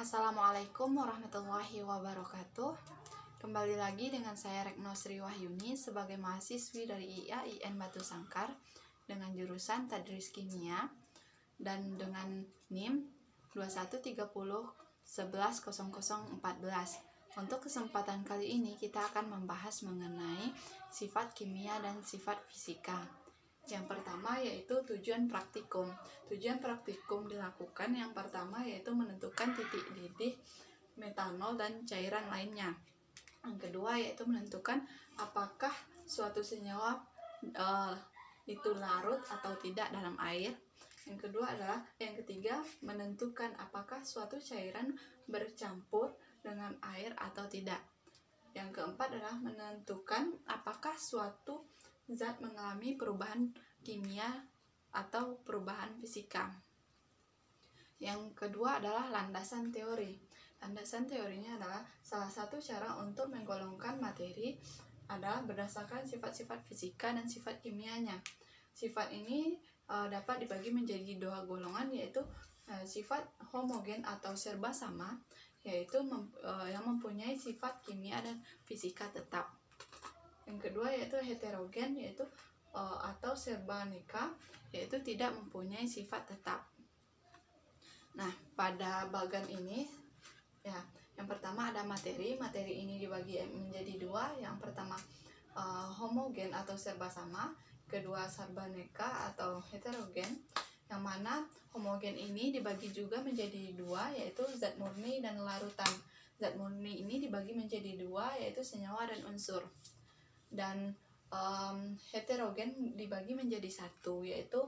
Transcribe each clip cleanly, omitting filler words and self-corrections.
Assalamualaikum warahmatullahi wabarakatuh. Kembali lagi dengan saya Rekno Sri Wahyuni sebagai mahasiswi dari IAIN Batu Sangkar dengan jurusan Tadris Kimia dan dengan NIM 2130110014. Untuk kesempatan kali ini kita akan membahas mengenai sifat kimia dan sifat fisika. Yang pertama yaitu tujuan praktikum. Tujuan praktikum dilakukan yang pertama yaitu menentukan titik didih metanol dan cairan lainnya. Yang kedua yaitu menentukan apakah suatu senyawa itu larut atau tidak dalam air. Yang ketiga menentukan apakah suatu cairan bercampur dengan air atau tidak. Yang keempat adalah menentukan apakah suatu zat mengalami perubahan kimia atau perubahan fisika. Yang kedua adalah landasan teori. Landasan teorinya adalah salah satu cara untuk menggolongkan materi adalah berdasarkan sifat-sifat fisika dan sifat kimianya. Sifat ini dapat dibagi menjadi dua golongan, yaitu sifat homogen atau serba sama, yaitu yang mempunyai sifat kimia dan fisika tetap. Yang kedua yaitu heterogen, yaitu atau serba aneka, yaitu tidak mempunyai sifat tetap. Nah, pada bagian ini ya, yang pertama ada materi. Materi ini dibagi menjadi dua. Yang pertama homogen atau serba sama, kedua serba aneka atau heterogen. Yang mana homogen ini dibagi juga menjadi dua, yaitu zat murni dan larutan. Zat murni ini dibagi menjadi dua, yaitu senyawa dan unsur. Dan heterogen dibagi menjadi satu, yaitu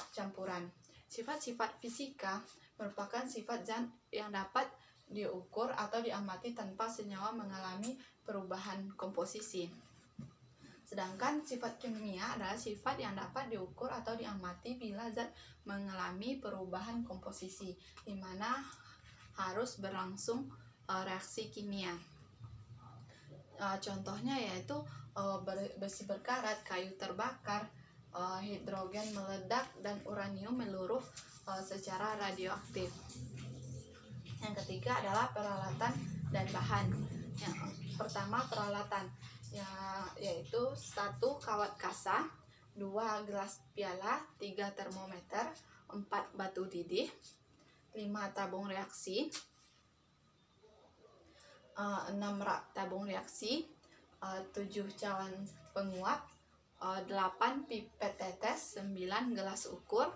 campuran. Sifat-sifat fisika merupakan sifat zat yang dapat diukur atau diamati tanpa senyawa mengalami perubahan komposisi. Sedangkan sifat kimia adalah sifat yang dapat diukur atau diamati bila zat mengalami perubahan komposisi, di mana harus berlangsung reaksi kimia. Contohnya yaitu besi berkarat, kayu terbakar, hidrogen meledak, dan uranium meluruh secara radioaktif. Yang ketiga adalah peralatan dan bahan. Yang pertama peralatan, yaitu 1 kawat kasa, 2 gelas piala, 3 termometer, 4 batu didih, 5 tabung reaksi, 6 rak tabung reaksi, 7 cawan penguap, 8 pipet tetes, 9 gelas ukur,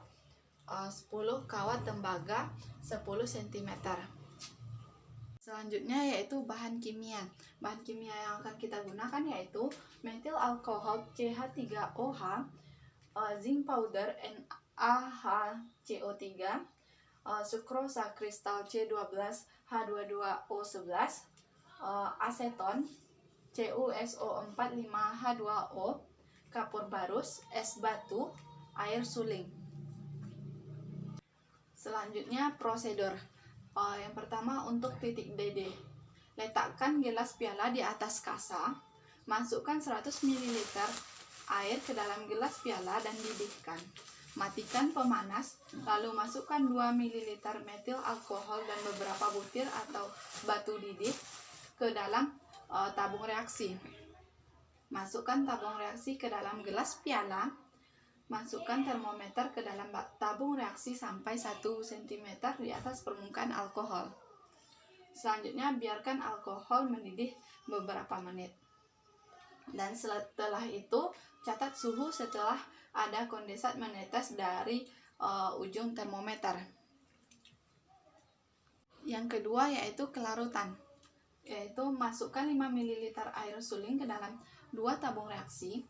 10 kawat tembaga, 10 cm. Selanjutnya yaitu bahan kimia. Bahan kimia yang akan kita gunakan yaitu metil alkohol CH3OH, zinc powder NaHCO3, sukrosa kristal C12H22O11, aseton CuSO45H2O, kapur barus, es batu, air suling. Selanjutnya prosedur. Yang pertama untuk titik didih. Letakkan gelas piala di atas kasa, masukkan 100 ml air ke dalam gelas piala dan didihkan. Matikan pemanas, lalu masukkan 2 ml metil alkohol dan beberapa butir atau batu didih ke dalam tabung reaksi. Masukkan tabung reaksi ke dalam gelas piala. Masukkan termometer ke dalam tabung reaksi sampai 1 cm di atas permukaan alkohol. Selanjutnya biarkan alkohol mendidih beberapa menit. Dan setelah itu catat suhu setelah ada kondensat menetes dari ujung termometer. Yang kedua yaitu kelarutan, yaitu masukkan 5 ml air suling ke dalam 2 tabung reaksi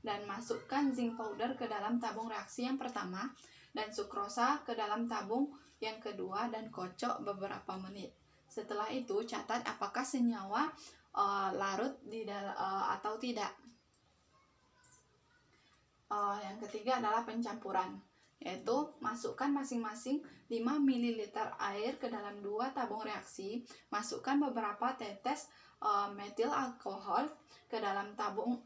dan masukkan zinc powder ke dalam tabung reaksi yang pertama dan sukrosa ke dalam tabung yang kedua dan kocok beberapa menit. Setelah itu catat apakah senyawa larut atau tidak. Yang ketiga adalah pencampuran, yaitu masukkan masing-masing 5 ml air ke dalam 2 tabung reaksi, masukkan beberapa tetes metil alkohol ke dalam tabung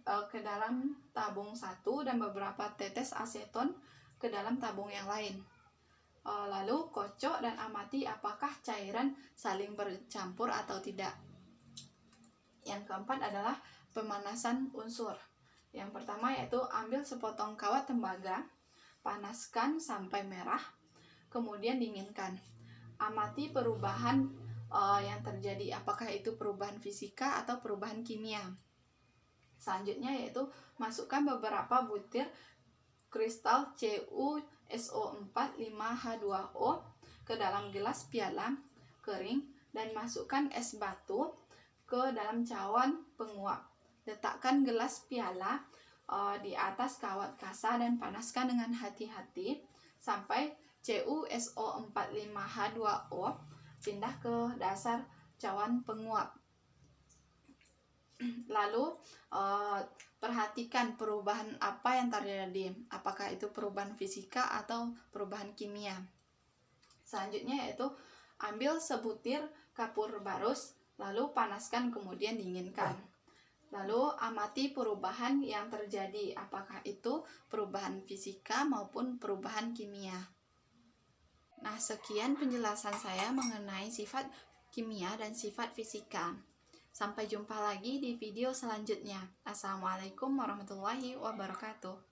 1 dan beberapa tetes aseton ke dalam tabung yang lain. Lalu kocok dan amati apakah cairan saling bercampur atau tidak. Yang keempat adalah pemanasan unsur. Yang pertama yaitu ambil sepotong kawat tembaga, panaskan sampai merah, kemudian dinginkan. Amati perubahan yang terjadi, apakah itu perubahan fisika atau perubahan kimia. Selanjutnya yaitu masukkan beberapa butir kristal CuSO4 5H2O ke dalam gelas piala kering dan masukkan es batu ke dalam cawan penguap. Letakkan gelas piala di atas kawat kasa dan panaskan dengan hati-hati sampai CuSO4 5H2O pindah ke dasar cawan penguap. Lalu perhatikan perubahan apa yang terjadi, apakah itu perubahan fisika atau perubahan kimia. Selanjutnya yaitu ambil sebutir kapur barus, lalu panaskan kemudian dinginkan. Lalu amati perubahan yang terjadi, apakah itu perubahan fisika maupun perubahan kimia. Nah, sekian penjelasan saya mengenai sifat kimia dan sifat fisika. Sampai jumpa lagi di video selanjutnya. Assalamualaikum warahmatullahi wabarakatuh.